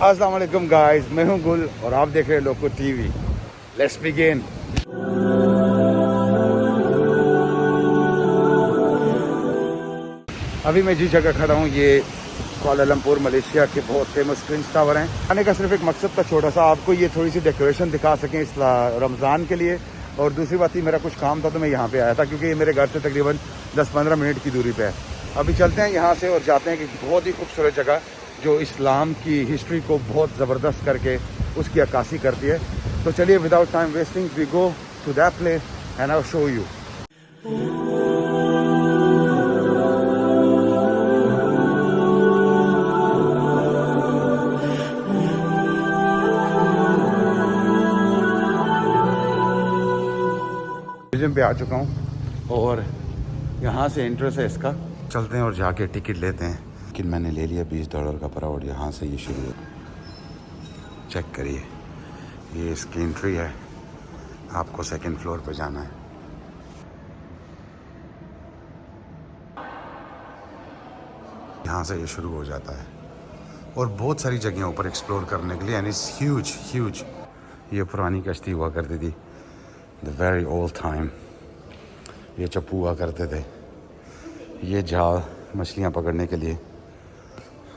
अस्सलाम वालेकुम गाइस, मैं हूं गुल और आप देख रहे हैं लोको टीवी। Let's begin. अभी मैं जिस जगह खड़ा हूं ये कुआलालंपुर मलेशिया के बहुत फेमस ट्विंस टावर हैं। आने का सिर्फ एक मकसद था छोटा सा, आपको ये थोड़ी सी डेकोरेशन दिखा सकें इस रमज़ान के लिए। और दूसरी बात ही मेरा कुछ काम था तो मैं यहाँ पे आया था, क्योंकि ये मेरे घर से तकरीबन 10-15 मिनट की दूरी पे है। अभी चलते हैं यहाँ से और जाते हैं कि बहुत ही खूबसूरत जगह जो इस्लाम की हिस्ट्री को बहुत ज़बरदस्त करके उसकी अक्कासी करती है। तो चलिए without time wasting we go to that place and I will show you. Museum पे आ चुका हूँ और यहाँ से एंट्रेंस है इसका। चलते हैं और जाके टिकट लेते हैं। लेकिन मैंने ले लिया $20 का पराउड। यहाँ से ये शुरू है, चेक करिए, ये इसकी एंट्री है। आपको सेकंड फ्लोर पे जाना है। यहाँ से ये शुरू हो जाता है और बहुत सारी जगह ऊपर एक्सप्लोर करने के लिए, एंड इट्स ह्यूज ह्यूज। ये पुरानी कश्ती हुआ करती थी, द वेरी ओल्ड टाइम। ये चप्पू हुआ करते थे, ये जाल मछलियाँ पकड़ने के लिए।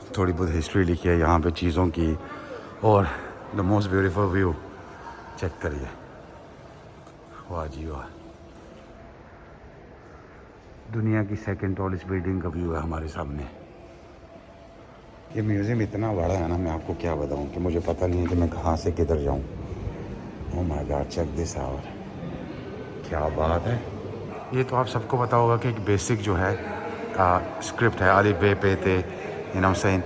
थोड़ी बहुत हिस्ट्री लिखी है यहाँ पे चीज़ों की। और the most beautiful view check करिए, वाह जी वाह। दुनिया की सेकंड टॉलेस्ट बिल्डिंग का व्यू है हमारे सामने। ये म्यूज़ियम इतना बड़ा है ना, मैं आपको क्या बताऊँ कि मुझे पता नहीं है कि मैं कहाँ से किधर जाऊँ। Oh my god, check this out, क्या बात है। ये तो आप सबको पता होगा कि एक बेसिक जो है स्क्रिप्ट है, अलिफ बे पे ते, यू नो सेन।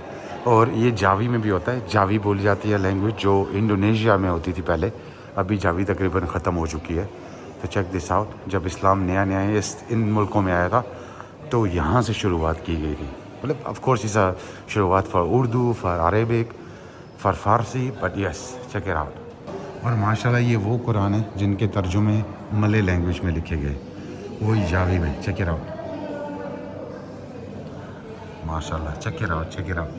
और ये जावी में भी होता है। जावी बोली जाती है लैंग्वेज जो इंडोनेशिया में होती थी पहले। अभी जावी तकरीबन ख़त्म हो चुकी है। तो चेक दिस आउट, जब इस्लाम नया नया इन मुल्कों में आया था तो यहाँ से शुरुआत की गई थी। मतलब ऑफ कोर्स इस शुरुआत for Urdu, for Arabic, for Farsi, but yes check it out. और माशाल्लाह ये वो कुरान है जिनके तर्जुमे मलय लैंग्वेज में लिखे गए, वही जावी में। चेक इट आउट, माशाल्लाह, check it out, check it out.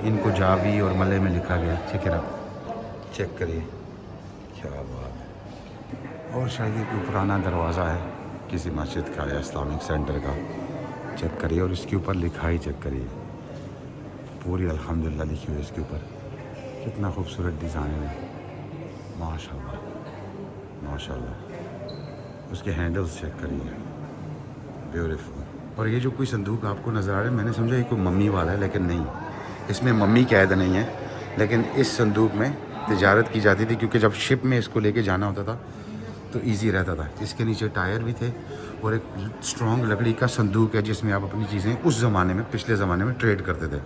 इनको जावी और मलय में लिखा गया, चेक इट आउट, चेक करिए, क्या बात है। और शायद ये कोई पुराना दरवाज़ा है किसी मस्जिद का या इस्लामिक सेंटर का, चेक करिए। और इसके ऊपर लिखाई चेक करिए, पूरी अल्हम्दुलिल्लाह लिखी हुई है इसके ऊपर। कितना खूबसूरत डिज़ाइन है, माशाल्लाह माशाल्लाह। उसके हैंडल्स चेक करिए, ब्यूटीफुल। और ये जो कोई संदूक आपको नज़र आ रहा है, मैंने समझा ये कोई मम्मी वाला है, लेकिन नहीं, इसमें मम्मी कैद नहीं है। लेकिन इस संदूक में तिजारत की जाती थी, क्योंकि जब शिप में इसको लेके जाना होता था तो इजी रहता था। इसके नीचे टायर भी थे और एक स्ट्रॉन्ग लकड़ी का संदूक है जिसमें आप अपनी चीज़ें उस ज़माने में, पिछले ज़माने में ट्रेड करते थे।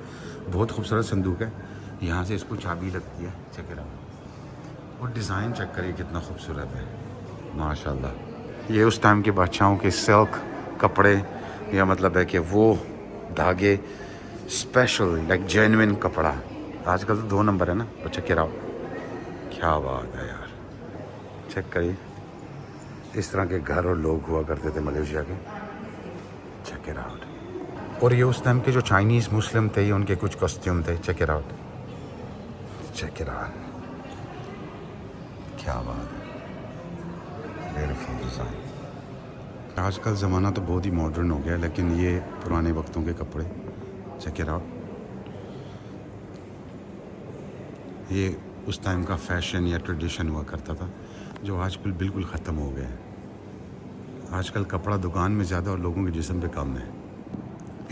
बहुत खूबसूरत संदूक है। यहाँ से इसको चाबी लगती है, चेक इट आउट। और डिज़ाइन चेक करिए कितना खूबसूरत है, माशाल्लाह। ये उस टाइम के बादशाहों के सिल्क कपड़े, या मतलब है कि वो धागे स्पेशल लाइक जेन्युइन कपड़ा। आजकल तो 2 नंबर है ना, और चेक इट आउट, क्या बात है यार। चेक करिए, इस तरह के घर और लोग हुआ करते थे मलेशिया के, चेक इट आउट। और ये उस टाइम के जो चाइनीज़ मुस्लिम थे, ये उनके कुछ कॉस्ट्यूम थे, check it out, check it out, क्या बात है, ब्यूटीफुल डिज़ाइन। आजकल ज़माना तो बहुत ही मॉडर्न हो गया, लेकिन ये पुराने वक्तों के कपड़े, चेक इट आउट। ये उस टाइम का फैशन या ट्रेडिशन हुआ करता था, जो आजकल बिल्कुल ख़त्म हो गया है। आजकल कपड़ा दुकान में ज़्यादा और लोगों के जिस्म पे कम है।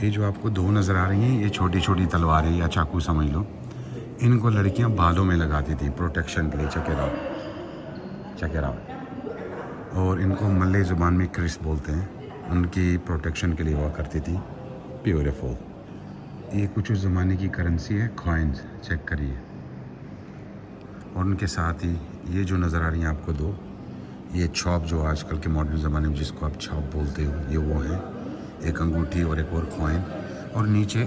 ये जो आपको 2 नज़र आ रही हैं, ये छोटी छोटी तलवारें या चाकू समझ लो, इनको लड़कियां बालों में लगाती थी प्रोटेक्शन के लिए, check it out, check it out. और इनको मलय ज़ुबान में क्रिस बोलते हैं, उनकी प्रोटेक्शन के लिए हुआ करती थी, ब्यूटीफुल। ये कुछ उस ज़माने की करेंसी है, कॉइन्स, चेक करिए। और उनके साथ ही ये जो नज़र आ रही हैं आपको 2, ये छॉप जो आजकल के मॉडर्न ज़माने में जिसको आप छॉप बोलते हो, ये वो है, एक अंगूठी और एक और कॉइन। और नीचे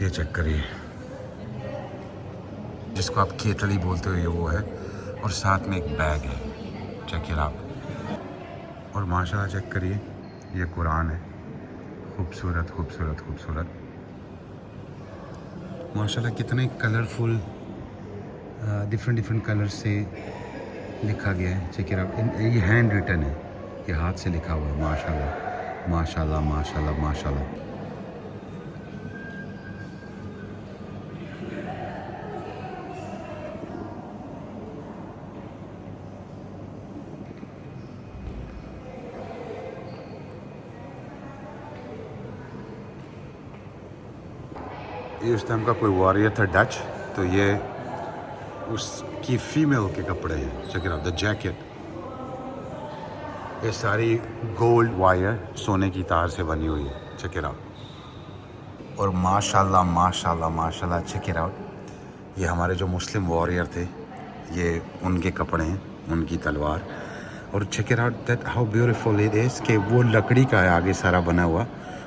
ये चेक करिए, जिसको आप केतली बोलते हो, ये वो है। और साथ में एक बैग है, चेक इट आउट। और माशाल्लाह चेक करिए, ये कुरान है, खूबसूरत खूबसूरत खूबसूरत। माशाल्लाह कितने कलरफुल डिफरेंट कलर से लिखा गया है। चेक इट आउट, ये हैंड रिटन है, ये हाथ से लिखा हुआ है। माशाल्लाह माशाल्लाह माशाल्लाह माशाल्लाह। ये उस टाइम का कोई वॉरियर था डच, तो ये उसकी फीमेल के कपड़े हैं। Check it out, the jacket, ये सारी गोल्ड वायर सोने की तार से बनी हुई है। Check it out. और माशाल्लाह माशाल्लाह माशाल्लाह, चेक इट आउट, ये हमारे जो मुस्लिम वॉरियर थे, ये उनके कपड़े हैं, उनकी तलवार। और check it out that how beautiful it is कि वो लकड़ी का है आगे सारा बना हुआ,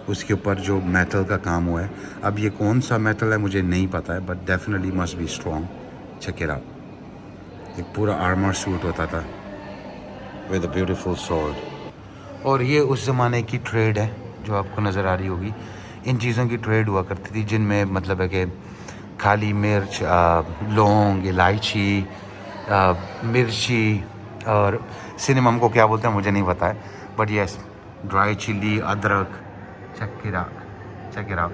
उसके ऊपर जो मेटल का काम हुआ है। अब ये कौन सा मेटल है मुझे नहीं पता है, but definitely must be strong. Check it out, एक पूरा आर्मर सूट होता था विद अ ब्यूटीफुल स्वॉर्ड। और ये उस ज़माने की ट्रेड है जो आपको नज़र आ रही होगी। इन चीज़ों की ट्रेड हुआ करती थी, जिनमें मतलब है कि काली मिर्च, लौंग, इलायची, मिर्ची और सिनेमम को क्या बोलते हैं मुझे नहीं पता है, बट यस, ड्राई चिली, अदरक। चेक इट आउट,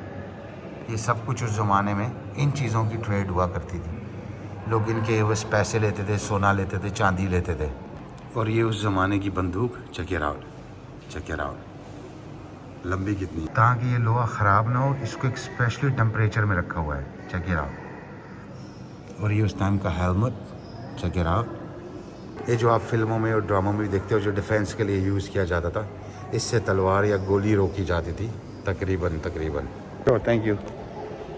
ये सब कुछ उस ज़माने में इन चीज़ों की ट्रेड हुआ करती थी। लोग इनके बस पैसे लेते थे, सोना लेते थे, चांदी लेते थे। और ये उस ज़माने की बंदूक। चेक इट आउट, लंबी कितनी, ताकि ये लोहा ख़राब ना हो, इसको एक स्पेशली टेम्परेचर में रखा हुआ है। Check it out. और ये उस टाइम का हेलमेट। Check it out. ये जो आप फिल्मों में और ड्रामों में देखते हो, जो डिफेंस के लिए यूज़ किया जाता था, इससे तलवार या गोली रोकी जाती थी तकरीबन। तो थैंक यू।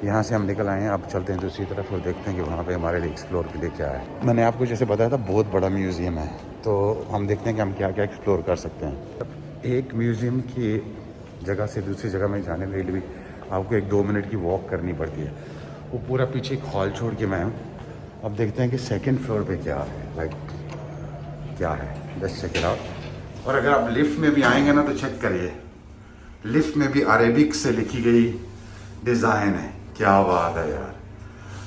यहाँ से हम निकल आए हैं, अब चलते हैं दूसरी तरफ और देखते हैं कि वहाँ पे हमारे लिए एक्सप्लोर के लिए क्या है। मैंने आपको जैसे बताया था बहुत बड़ा म्यूज़ियम है, तो हम देखते हैं कि हम क्या क्या एक्सप्लोर कर सकते हैं। एक म्यूज़ियम की जगह से दूसरी जगह में जाने के लिए भी आपको 1-2 मिनट की वॉक करनी पड़ती है। वो पूरा पीछे एक हॉल छोड़ के मैं हूँ। अब देखते हैं कि सेकेंड फ्लोर पर क्या है, लाइक क्या है। बस चेक इट आउट। और अगर आप लिफ्ट में भी आएंगे ना तो चेक करिए, लिफ्ट में भी अरेबिक से लिखी गई डिज़ाइन है। क्या बात है यार,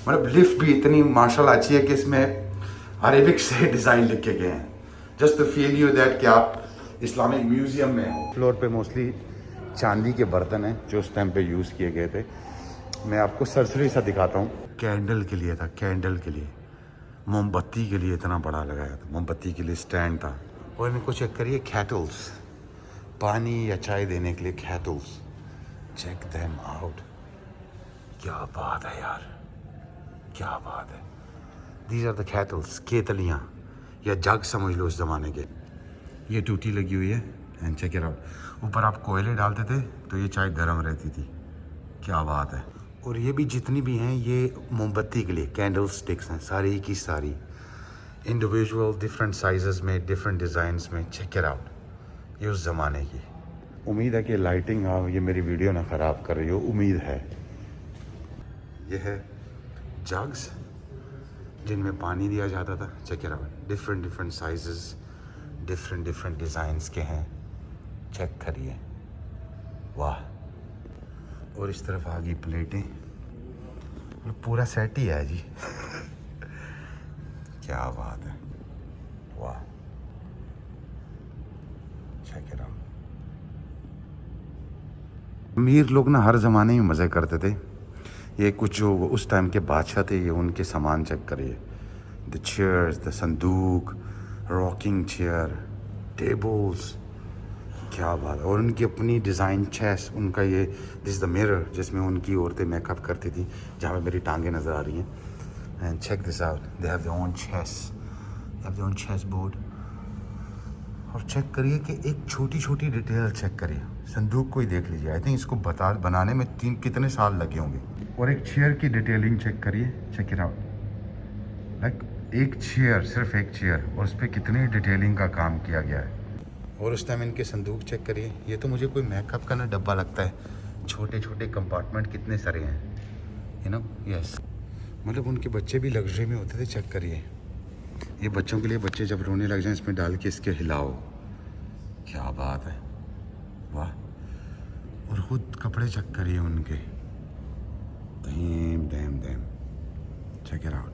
मतलब लिफ्ट भी इतनी माशाल्लाह अच्छी है कि इसमें अरेबिक से डिज़ाइन लिखे गए हैं, just to feel you that कि आप इस्लामिक म्यूज़ियम में हो। फ्लोर पे मोस्टली चांदी के बर्तन हैं जो उस टाइम पे यूज़ किए गए थे। मैं आपको सरसरी सा दिखाता हूँ। कैंडल के लिए था, कैंडल के लिए, मोमबत्ती के लिए इतना बड़ा लगाया था, मोमबत्ती के लिए स्टैंड था। और इनको चेक करिए, कैटल्स, पानी या चाय देने के लिए कैटल्स। चेक देम आउट, क्या बात है यार, क्या बात है। दीज आर द कैटल्स, केतलियाँ या जग समझ लो उस ज़माने के। ये टूटी लगी हुई है एंड चेक इट आउट। ऊपर आप कोयले डालते थे तो ये चाय गर्म रहती थी। क्या बात है। और ये भी जितनी भी हैं ये मोमबत्ती के लिए कैंडल स्टिक्स हैं, सारी की सारी इंडिविजुअल डिफरेंट साइजेस में, डिफरेंट डिज़ाइंस में। चेक इट आउट, ये उस ज़माने की। उम्मीद है कि लाइटिंग ये मेरी वीडियो ना ख़राब कर रही हो, उम्मीद है। ये है जग्स जिनमें पानी दिया जाता था। Check it out, different sizes, different designs के हैं। चेक करिए, वाह। और इस तरफ आ गई प्लेटें, पूरा सेट ही है जी। क्या बात है, वाह। Check it out. अमीर लोग ना हर ज़माने में मज़े करते थे। ये कुछ जो उस टाइम के बादशाह थे, ये उनके सामान चेक करिए। द चेयर्स, द संदूक, रॉकिंग चेयर, टेबल्स, क्या बात है। और उनकी अपनी डिज़ाइन चेस, उनका ये दिस द मिरर जिसमें उनकी औरतें मेकअप करती थी, जहाँ पे मेरी टांगें नज़र आ रही हैं। And check this out, they have their own chess, they have their own chess board. और चेक करिए कि एक छोटी छोटी डिटेल चेक करिए, संदूक को ही देख लीजिए। आई थिंक इसको बनाने में कितने साल लगे होंगे। और एक चेयर की डिटेलिंग चेक करिए, चेक इट आउट। लाइक एक चेयर, सिर्फ एक चेयर, और उस पर कितनी डिटेलिंग का काम किया गया है। और उस टाइम इनके संदूक चेक करिए। ये तो मुझे कोई मेकअप का ना डब्बा लगता है, छोटे छोटे कंपार्टमेंट कितने सारे हैं, यू नो। यस, मतलब उनके बच्चे भी लग्जरी में होते थे। चेक करिए, ये बच्चों के लिए, बच्चे जब रोने लग जाएं इसमें डाल के इसके हिलाओ। क्या बात है, वाह। और ख़ुद कपड़े चेक करिए उनके, Damn, damn, damn. Check it out.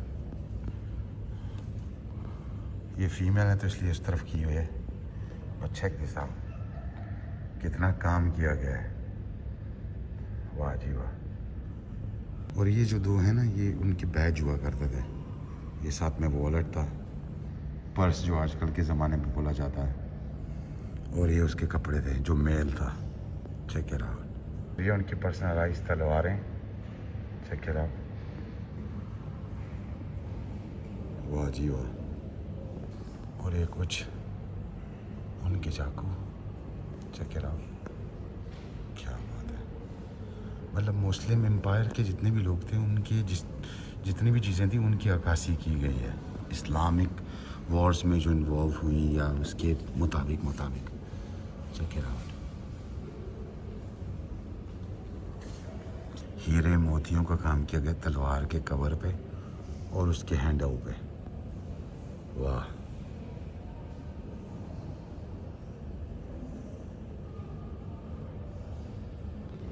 ये फीमेल है तो इसलिए इस तरफ की हुई है, और चेक दिस आउट, कितना काम किया गया है, वाह जी वाह। और ये जो दो हैं ना, ये उनके बैज हुआ करते थे, ये साथ में वॉलेट था, पर्स जो आजकल के ज़माने में बोला जाता है, और ये उसके कपड़े थे जो मेल था। Check it out. ये उनकी पर्सनलाइज तलवारें, चेक इट आउट, वाह जी वाह। और ये कुछ उनके चाकू, चेक इट आउट, क्या बात है। मतलब मुस्लिम एम्पायर के जितने भी लोग थे, उनके जितनी भी चीज़ें थी उनकी अक्कासी की गई है इस्लामिक वॉर्स में जो इन्वॉल्व हुई या उसके मुताबिक चेक इट आउट। हीरे मोतियों का काम किया गया तलवार के कवर पे और उसके हैंडल पे, वाह।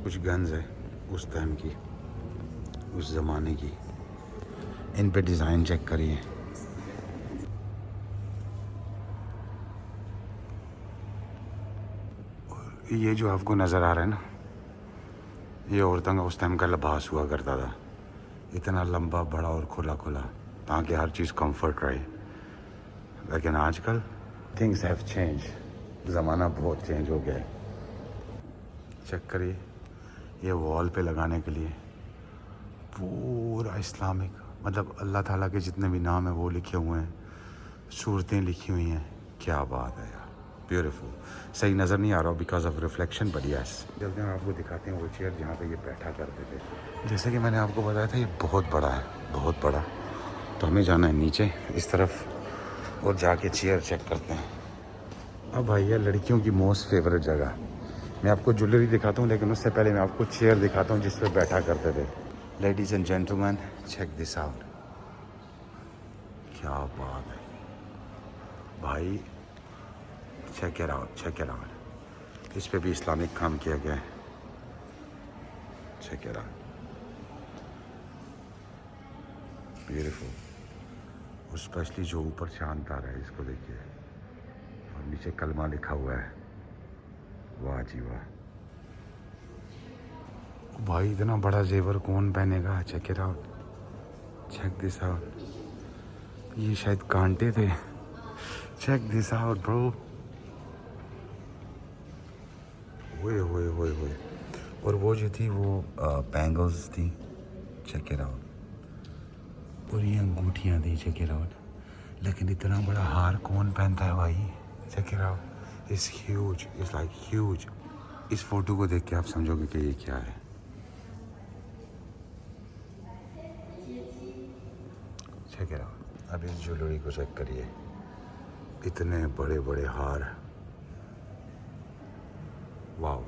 कुछ गन्स है उस टाइम की, उस ज़माने की, इन पे डिज़ाइन चेक करिए। ये जो आपको नज़र आ रहा है ना, ये औरतों का उस टाइम का लिबास हुआ करता था, इतना लंबा बड़ा और खुला खुला, ताकि हर चीज़ कंफर्ट रहे। लेकिन आजकल थिंग्स हैव चेंज, ज़माना बहुत चेंज हो गया है। चेक करिए, ये वॉल पे लगाने के लिए पूरा इस्लामिक, मतलब अल्लाह ताला के जितने भी नाम हैं वो लिखे हुए हैं, सूरतें लिखी हुई हैं, क्या बात है यार, ब्यूटीफुल। सही नज़र नहीं आ रहा because of reflection, but yes. जल्दी हम आपको दिखाते हैं वो चेयर जहाँ पे ये बैठा करते थे। जैसे कि मैंने आपको बताया था, ये बहुत बड़ा है, बहुत बड़ा। तो हमें जाना है नीचे इस तरफ और जाके चेयर चेक करते हैं। अब भाई ये लड़कियों की मोस्ट फेवरेट जगह, मैं आपको ज्वेलरी दिखाता हूँ, लेकिन उससे पहले मैं आपको चेयर दिखाता हूँ जिस पे बैठा करते थे। Ladies and gentleman, check this out, क्या बात है भाई, check it out, check it out. इस पे भी इस्लामिक काम किया गया है, चेक इट आउट, ब्यूटीफुल। और स्पेशली जो ऊपर चांद आ रहा है, इसको देखिए, और नीचे कलमा लिखा हुआ है, वाह जी वाह। भाई इतना बड़ा जेवर कौन पहनेगा, check it out, check this out. ये शायद कांटे थे, चेक दिस आउट ब्रो, ओए ओए ओए ओए। और वो जो थी वो बैंगल्स थी, चेक इट आउट। और ये अंगूठियाँ थी, चेक इट आउट। लेकिन इतना बड़ा हार कौन पहनता है भाई, check it out, it's huge, it's like huge. इस फोटो को देख के आप समझोगे कि ये क्या है। Check it out. अब इस ज्वेलरी को चेक करिए, इतने बड़े बड़े हार, वाओ।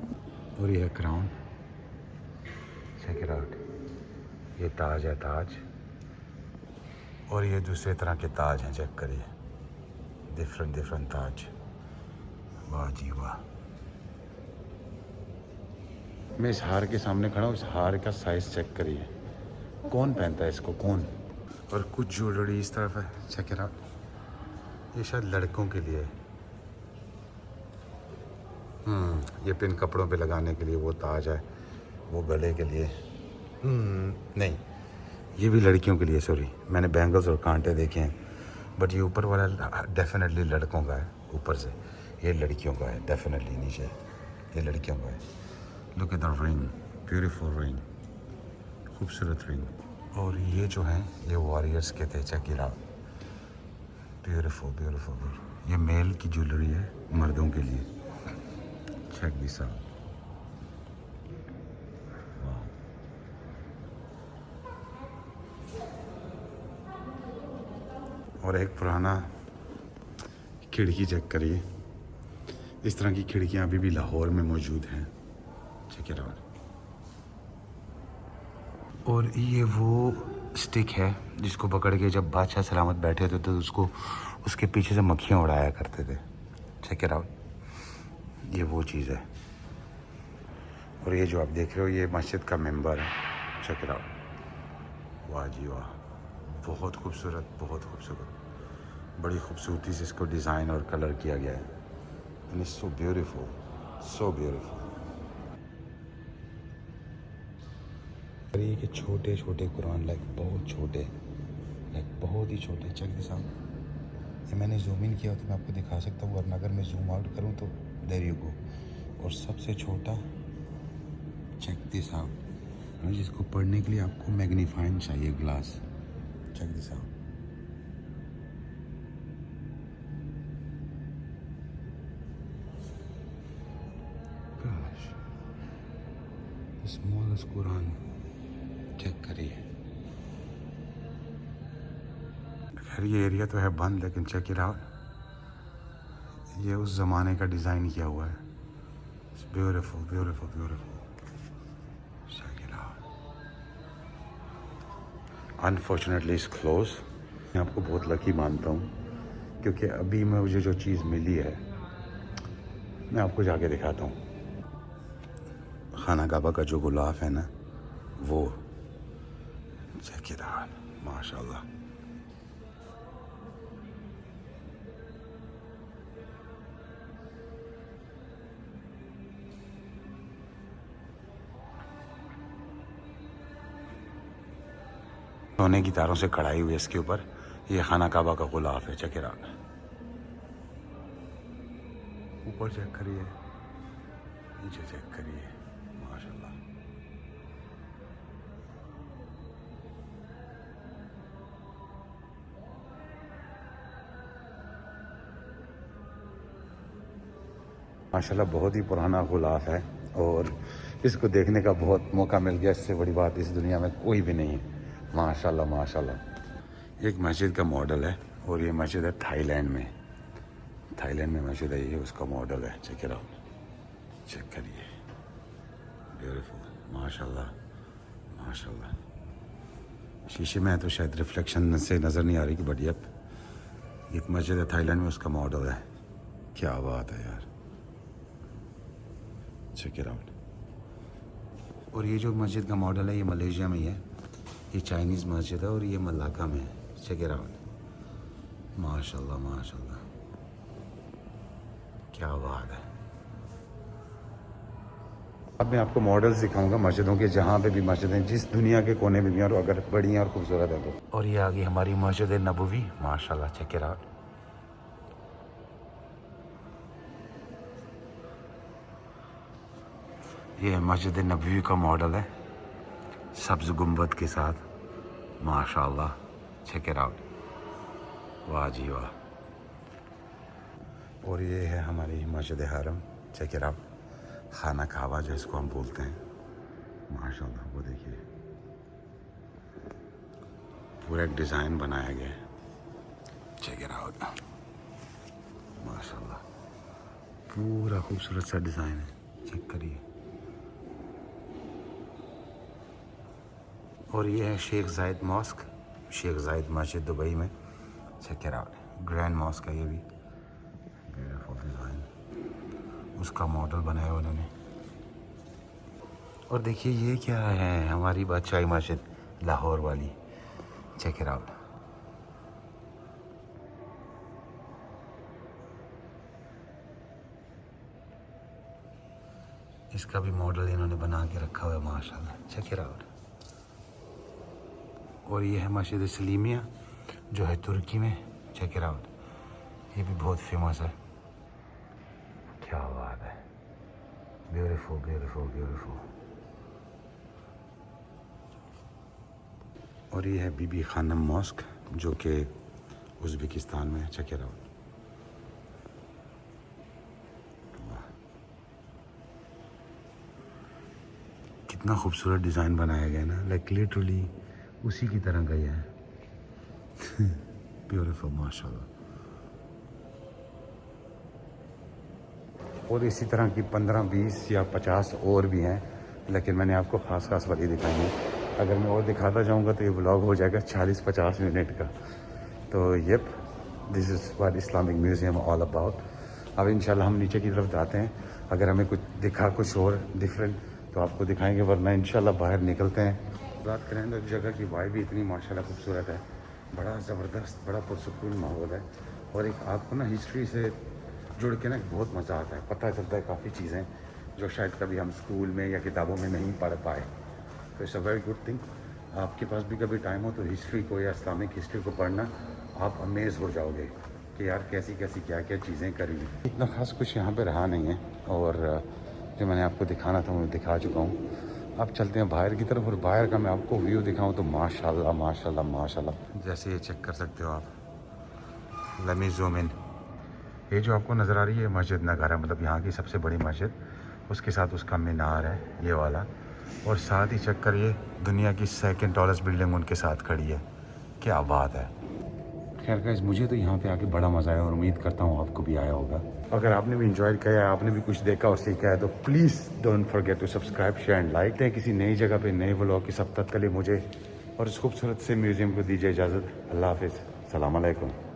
और ये है क्राउन, चेक इट आउट। ये ताज है, ताज। और ये दूसरे तरह के ताज हैं, चेक करिए, डिफरेंट डिफरेंट ताज, वाह जी वाह। मैं इस हार के सामने खड़ा हूँ, इस हार का साइज चेक करिए, कौन पहनता है इसको, कौन। और कुछ ज्वेलरी इस तरफ है, चेक इट आउट। ये शायद लड़कों के लिए है, ये पिन कपड़ों पे लगाने के लिए वो ताज है, वो गले के लिए, नहीं ये भी लड़कियों के लिए, सॉरी मैंने बैंगल्स और कांटे देखे हैं, बट ये ऊपर वाला डेफिनेटली लड़कों का है, ऊपर से ये लड़कियों का है, डेफिनेटली नीचे ये लड़कियों का है। Look at the ring, beautiful ring, खूबसूरत रिंग। और ये जो हैं ये वॉरियर्स के थे, check it out, beautiful beautiful. ये मेल की ज्वेलरी है मर्दों के लिए, चेक दिस आउट, और एक पुराना खिड़की चेक करिए, इस तरह की खिड़कियां अभी भी लाहौर में मौजूद हैं, चेक इट आउट। और ये वो स्टिक है जिसको पकड़ के जब बादशाह सलामत बैठे थे तो उसको उसके पीछे से मक्खियाँ उड़ाया करते थे, चेक इट आउट, ये वो चीज़ है। और ये जो आप देख रहे हो ये मस्जिद का मेंबर है, चेक इट आउट। वाह जी वाह, बहुत खूबसूरत, बहुत खूबसूरत। बड़ी खूबसूरती से इसको डिज़ाइन और कलर किया गया है। And it's so beautiful, so beautiful. ये कि छोटे छोटे कुरान, लाइक बहुत छोटे, लाइक बहुत ही छोटे। Check this out. ये मैंने जूम इन किया तो मैं आपको दिखा सकता हूँ, वरना अगर मैं जूम आउट करूँ तो देयर यू गो। और सबसे छोटा, चेक दिस आउट, जिसको पढ़ने के लिए आपको मैग्नीफाइंग चाहिए glass. Check this out. Smallest Quran, check करिए। खैर ये एरिया तो है बंद, लेकिन चेक इट आउट, ये उस ज़माने का डिज़ाइन किया हुआ है। It's beautiful beautiful beautiful. Check it out. Unfortunately it's close. मैं आपको बहुत लकी मानता हूँ, क्योंकि अभी मुझे जो चीज़ मिली है मैं आपको जाके दिखाता हूँ। खाना काबा का जो गुलाफ है ना, वो चेक इट आउट, माशाल्लाह। सोने की तारों से कढ़ाई हुई है इसके ऊपर। ये खाना काबा का गुलाफ है। Check it out. ऊपर चेक करिए, नीचे चेक करिए, माशाल्लाह। माशाल्लाह बहुत ही पुराना गुलाफ है और इसको देखने का बहुत मौका मिल गया। इससे बड़ी बात इस दुनिया में कोई भी नहीं है। माशाल्लाह माशाल्लाह। एक मस्जिद का मॉडल है और ये मस्जिद है थाईलैंड में। थाईलैंड में मस्जिद है, ये उसका मॉडल है। चेक इट आउट, चेक करिए, ब्यूटीफुल, माशाल्लाह माशाल्लाह। शीशे में है तो शायद रिफ्लेक्शन से नज़र नहीं आ रही कि बढ़िया। एक मस्जिद है थाईलैंड में, उसका मॉडल है। क्या बात है यार, चेक इट आउट। और ये जो मस्जिद का मॉडल है ये मलेशिया में ही है। ये चाइनीज़ मस्जिद है और ये मलाका में है। चेक इट आउट, माशाल्लाह माशाल्लाह, क्या बात है। अब मैं आपको मॉडल्स दिखाऊंगा मस्जिदों के, जहाँ पे भी मस्जिदें जिस दुनिया के कोने में भी हैं और अगर बड़ी हैं और खूबसूरत है तो। और ये आ गई हमारी मस्जिद नबवी, माशाल्लाह, चेक इट आउट। ये मस्जिद नबवी का मॉडल है, सब्ज़ गुंबद के साथ, माशाल्लाह, चेक इट आउट, वाह जी वाह। और ये है हमारी मस्जिद हरम, चेक इट आउट, खाना काबा जो इसको हम बोलते हैं, माशाल्लाह। वो देखिए पूरा एक डिज़ाइन बनाया गया है। चेक इट आउट, माशाल्लाह, पूरा खूबसूरत सा डिज़ाइन है। चेक करिए। और ये है शेख जायद मॉस्क, शेख जायद मस्जिद दुबई में। Check it out, grand mosque है ये भी, ब्यूटीफुल डिज़ाइन, उसका मॉडल बनाया उन्होंने। और देखिए ये क्या है, हमारी बादशाही मस्जिद लाहौर वाली, चेक इट आउट। इसका भी मॉडल इन्होंने बना के रखा हुआ है, माशाल्लाह, चेक इट आउट। और ये है मस्जिद सलीमिया जो है तुर्की में, चेक इट आउट, ये भी बहुत फेमस है। क्या बात है, ब्यूटीफुल ब्यूटीफुल ब्यूटीफुल। और ये है बीबी खानम मॉस्क जो कि उज़्बेकिस्तान में है। चेक इट आउट, कितना खूबसूरत डिज़ाइन बनाया गया ना, लाइक लिटरली उसी की तरह का ही है। ब्यूटीफुल, माशाल्लाह। और इसी तरह की 15, 20 या 50 और भी हैं, लेकिन मैंने आपको ख़ास ख़ास वाली दिखाई है। अगर मैं और दिखाता जाऊंगा तो ये व्लॉग हो जाएगा 40-50 मिनट का। तो Yelp, this is what Islamic museum all about. अब इंशाल्लाह हम नीचे की तरफ जाते हैं, अगर हमें कुछ दिखा कुछ और डिफरेंट तो आपको दिखाएंगे, वरना इंशाल्लाह बाहर निकलते हैं बात करें तो जगह की वाइब भी इतनी माशाल्लाह खूबसूरत है, बड़ा ज़बरदस्त, बड़ा पुरसुकून माहौल है। और एक आपको ना हिस्ट्री से जुड़ के ना बहुत मज़ा आता है, पता चलता है काफ़ी चीज़ें जो शायद कभी हम स्कूल में या किताबों में नहीं पढ़ पाए। तो it's a very good thing. आपके पास भी कभी टाइम हो तो हिस्ट्री को या इस्लामिक हिस्ट्री को पढ़ना, आप अमेज़ हो जाओगे कि यार कैसी कैसी क्या क्या चीज़ें करी हैं। इतना ख़ास कुछ यहाँ पे रहा नहीं है, और जो मैंने आपको दिखाना था वो दिखा चुका हूँ। अब चलते हैं बाहर की तरफ, और बाहर का मैं आपको व्यू दिखाऊँ तो माशाल्लाह माशाल्लाह माशाल्लाह। जैसे ये चेक कर सकते हो आप, लेट मी ज़ूम इन। ये जो आपको नज़र आ रही है मस्जिद नगर है, मतलब यहाँ की सबसे बड़ी मस्जिद, उसके साथ उसका मीनार है ये वाला, और साथ ही चेक करिए दुनिया की सेकंड टॉलेस्ट बिल्डिंग उनके साथ खड़ी है। क्या बात है। खैर गाइस, मुझे तो यहाँ पे आके बड़ा मज़ा आया और उम्मीद करता हूँ आपको भी आया होगा। अगर आपने भी इंजॉय किया है, आपने भी कुछ देखा और सीखा है, तो please don't forget to subscribe, share and like. हैं किसी नई जगह पे नए व्लॉग की। सब तक के लिए मुझे और इस खूबसूरत से म्यूज़ियम को दीजिए इजाज़त। अल्लाह हाफिज़, सलाम अलैकुम।